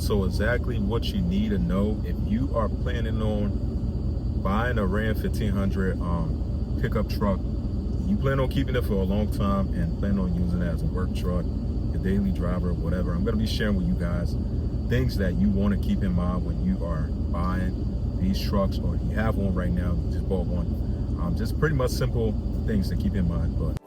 So exactly what you need to know if you are planning on buying a Ram 1500 pickup truck, you plan on keeping it for a long time and plan on using it as a work truck, a daily driver, whatever. I'm going to be sharing with you guys things that you want to keep in mind when you are buying these trucks, or if you have one right now, you just bought one. Just pretty much simple things to keep in mind. But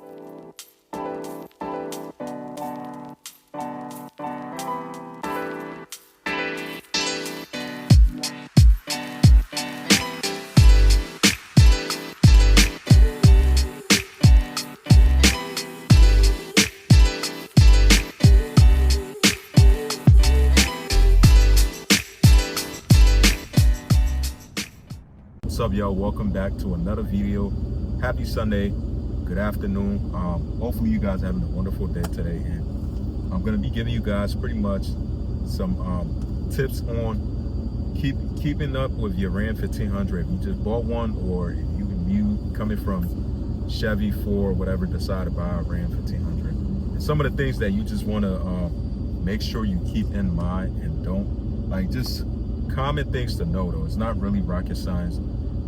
what's up, y'all? Welcome back to another video. Happy Sunday, good afternoon. Hopefully you guys are having a wonderful day today, and I'm going to be giving you guys pretty much some tips on keeping up with your Ram 1500. If you just bought one, or if you coming from Chevy, Ford, whatever, decide to buy a Ram 1500, and some of the things that you just want to make sure you keep in mind, and don't, like, just common things to know though. It's not really rocket science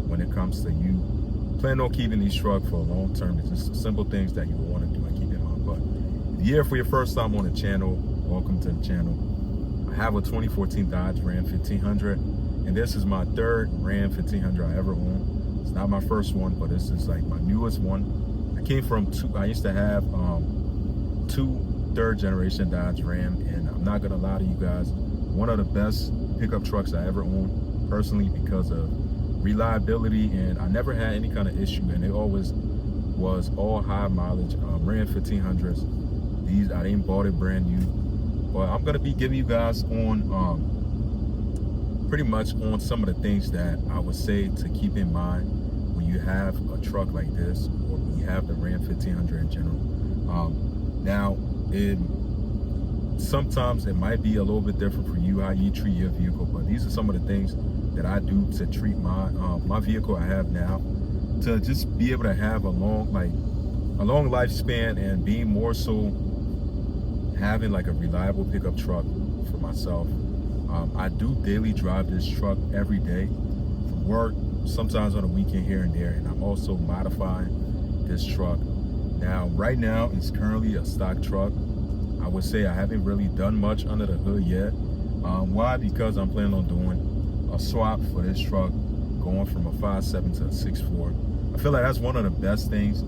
when it comes to you plan on keeping these trucks for a long term. It's just simple things that you will want to do and keep in mind. But if you're here for your first time on the channel, welcome to the channel. I have a 2014 Dodge Ram 1500, and this is my third Ram 1500 I ever owned. It's not my first one, but this is like my newest one. I came from I used to have two third generation Dodge Ram, and I'm not gonna lie to you guys, one of the best pickup trucks I ever owned personally, because of reliability, and I never had any kind of issue, and it always was all high mileage Ram 1500s. These, I didn't bought it brand new, but I'm gonna be giving you guys on pretty much on some of the things that I would say to keep in mind when you have a truck like this, or when you have the Ram 1500 in general. Now, sometimes it might be a little bit different for you, how you treat your vehicle, but these are some of the things that I do to treat my vehicle I have now, to just be able to have a long lifespan, and being more so having like a reliable pickup truck for myself. I do daily drive this truck every day from work, sometimes on a weekend here and there, and I'm also modifying this truck. Now, right now, it's currently a stock truck. I would say I haven't really done much under the hood yet. Why? Because I'm planning on doing a swap for this truck, going from a 5.7 to a 6.4. I feel like that's one of the best things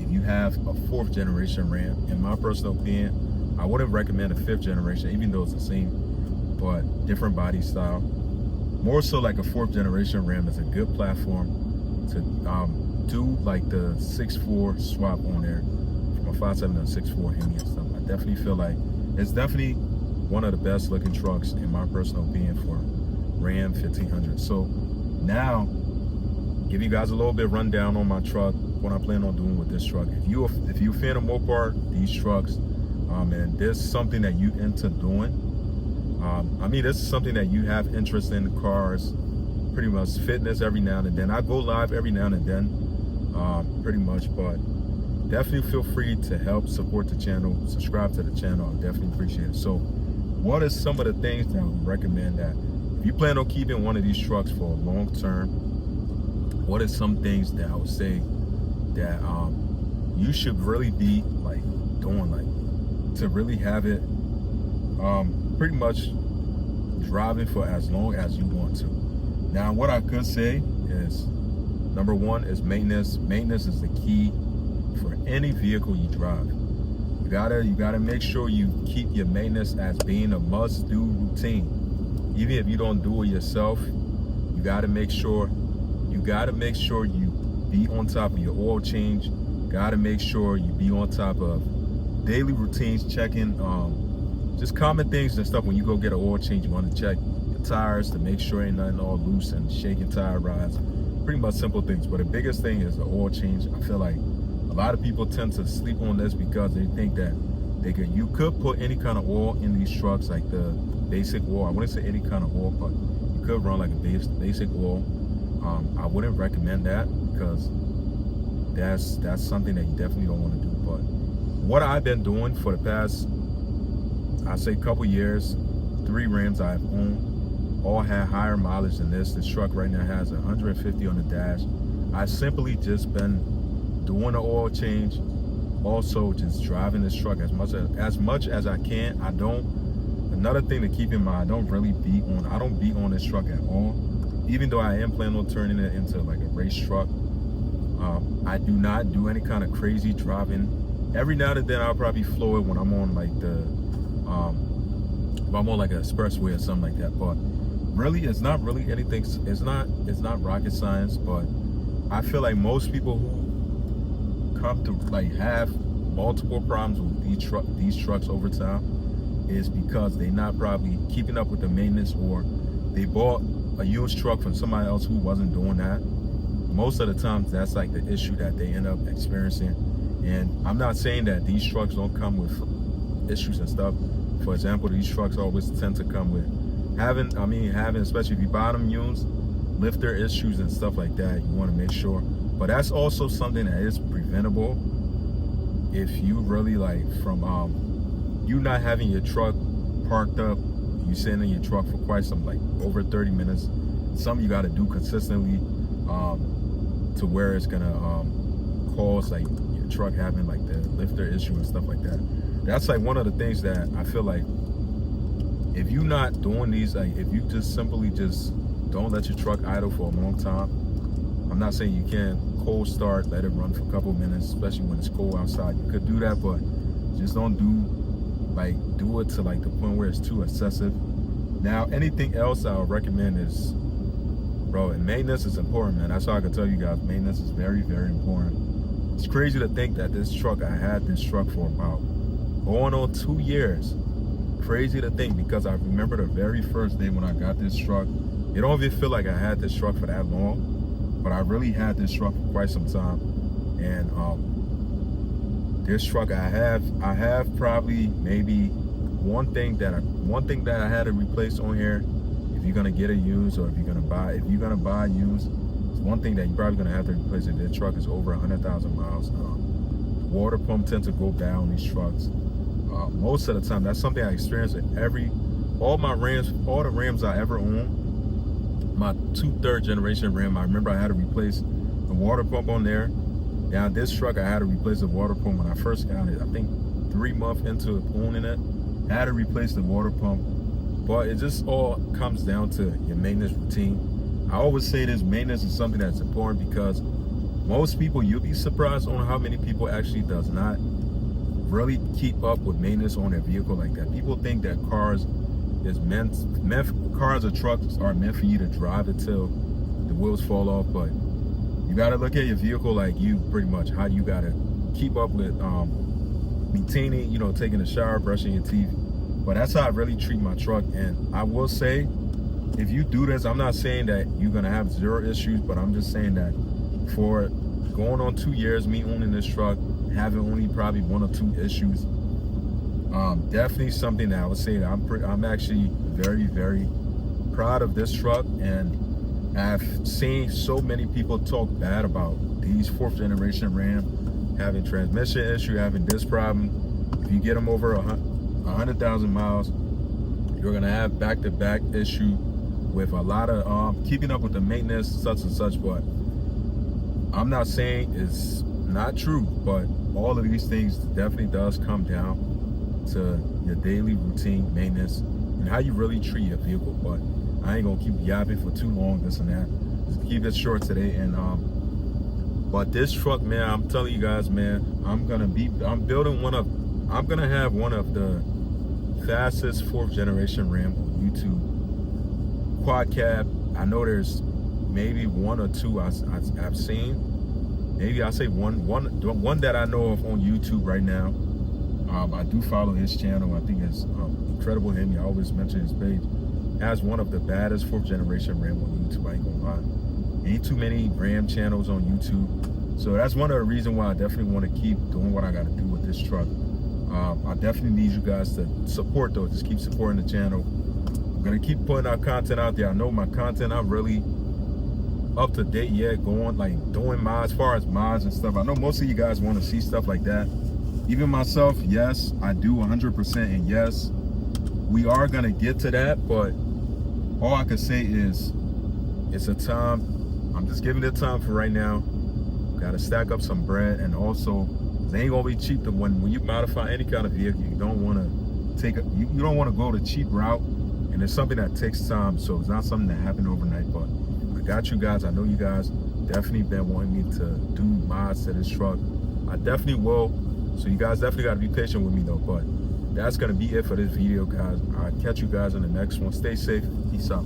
if you have a 4th generation Ram. In my personal opinion, I wouldn't recommend a 5th generation, even though it's the same, but different body style. More so like a 4th generation Ram is a good platform to do like the 6.4 swap on there, from a 5.7 to a 6.4 Hemi and stuff. I definitely feel like it's definitely one of the best looking trucks in my personal opinion for Ram 1500. So now, give you guys a little bit rundown on my truck, what I plan on doing with this truck. If you're a fan of Mopar, these trucks, and this is something that you into doing, I mean, this is something that you have interest in, cars, pretty much fitness every now and then. I go live every now and then, pretty much, but definitely feel free to help support the channel, subscribe to the channel. I definitely appreciate it. So what are some of the things that I would recommend that if you plan on keeping one of these trucks for a long term, what are some things that I would say that you should really be like doing, like to really have it pretty much driving for as long as you want to. Now, what I could say is, number one is maintenance. Maintenance is the key for any vehicle you drive. You gotta make sure you keep your maintenance as being a must-do routine. Even if you don't do it yourself, you gotta make sure you be on top of your oil change. Gotta make sure you be on top of daily routines, checking just common things and stuff. When you go get an oil change, you want to check the tires to make sure ain't nothing all loose and shaking tire rods. Pretty much simple things, but the biggest thing is the oil change. I feel like a lot of people tend to sleep on this because they think that you could put any kind of oil in these trucks, like the basic oil. I wouldn't say any kind of oil, but you could run like a basic oil. I wouldn't recommend that, because that's something that you definitely don't want to do. But what I've been doing for the past, I say, couple years, 3 Rams I've owned all had higher mileage than this. This truck right now has 150 on the dash. I simply just been doing the oil change, also just driving this truck as much as I can. Another thing to keep in mind, I don't beat on this truck at all. Even though I am planning on turning it into like a race truck, I do not do any kind of crazy driving. Every now and then I'll probably flow it when I'm on like if I'm on like an expressway or something like that. But really, it's not really anything. It's not rocket science. But I feel like most people who come to like have multiple problems with these trucks over time is because they're not probably keeping up with the maintenance, or they bought a used truck from somebody else who wasn't doing that. Most of the times that's like the issue that they end up experiencing. And I'm not saying that these trucks don't come with issues and stuff. For example, these trucks always tend to come with having, especially if you buy them used, lifter issues and stuff like that. You want to make sure. But that's also something that is preventable if you really like from you not having your truck parked up, you sitting in your truck for quite some, like over 30 minutes. Something you got to do consistently to where it's gonna cause like your truck having like the lifter issue and stuff like that. That's like one of the things that I feel like if you're not doing these, like if you just simply just don't let your truck idle for a long time. I'm not saying you can't cold start, let it run for a couple minutes, especially when it's cold outside. You could do that, but just don't do it to like the point where it's too excessive. Now, anything else I would recommend is, bro, and maintenance is important, man. That's all I can tell you guys. Maintenance is very, very important. It's crazy to think that I had this truck for about going on 2 years. Crazy to think, because I remember the very first day when I got this truck. It don't even feel like I had this truck for that long, but I really had this truck for quite some time. And this truck I have probably maybe one thing that I had to replace on here. If you're gonna get a used, or if you're gonna buy used, it's one thing that you're probably gonna have to replace if this truck is over 100,000 miles. Water pump tends to go bad on these trucks. Most of the time, that's something I experience in all the Rams I ever owned. My 2 3rd-generation Ram, I remember I had to replace the water pump on there. Now this truck, I had to replace the water pump when I first got it. I think 3 months into owning it, I had to replace the water pump. But it just all comes down to your maintenance routine. I always say this, maintenance is something that's important, because most people, you'll be surprised on how many people actually does not really keep up with maintenance on their vehicle like that. People think that cars or trucks are meant for you to drive it till the wheels fall off, but you gotta look at your vehicle like you pretty much how you gotta keep up with maintaining, taking a shower, brushing your teeth. But that's how I really treat my truck. And I will say, if you do this, I'm not saying that you're gonna have 0 issues, but I'm just saying that for going on 2 years, me owning this truck, having only probably 1 or 2 issues, definitely something that I would say that I'm actually very, very proud of this truck. And I've seen so many people talk bad about these 4th-generation Ram having transmission issue, having this problem. If you get them over 100,000 miles, you're gonna have back-to-back issue with a lot of keeping up with the maintenance, such and such. But I'm not saying it's not true, but all of these things definitely does come down to your daily routine maintenance and how you really treat your vehicle. But I ain't gonna keep yapping for too long, this and that. Just keep it short today. And but this truck, man, I'm telling you guys, man, I'm gonna have one of the fastest 4th-generation Ram on YouTube. Quad cab. I know there's maybe 1 or 2 I've seen. Maybe I'll say one that I know of on YouTube right now. I do follow his channel. I think it's incredible him. I always mention his page. Has one of the baddest 4th-generation Ram on YouTube. I ain't gonna lie. Ain't too many Ram channels on YouTube. So that's one of the reasons why I definitely want to keep doing what I got to do with this truck. I definitely need you guys to support, though. Just keep supporting the channel. I'm gonna keep putting out content out there. I know my content, I'm really up to date yet, doing mods, as far as mods and stuff. I know most of you guys want to see stuff like that. Even myself, yes, I do 100%. And yes, we are gonna get to that, but all I can say is it's a time. I'm just giving it time for right now. Gotta stack up some bread, and also it ain't gonna be cheap. When you modify any kind of vehicle, you don't want to you don't want to go the cheap route, and it's something that takes time. So it's not something that happened overnight. But I got you guys. I know you guys definitely been wanting me to do mods to this truck. I definitely will. So you guys definitely got to be patient with me though. But that's gonna be it for this video, guys. I'll catch you guys in the next one. Stay safe. Peace out.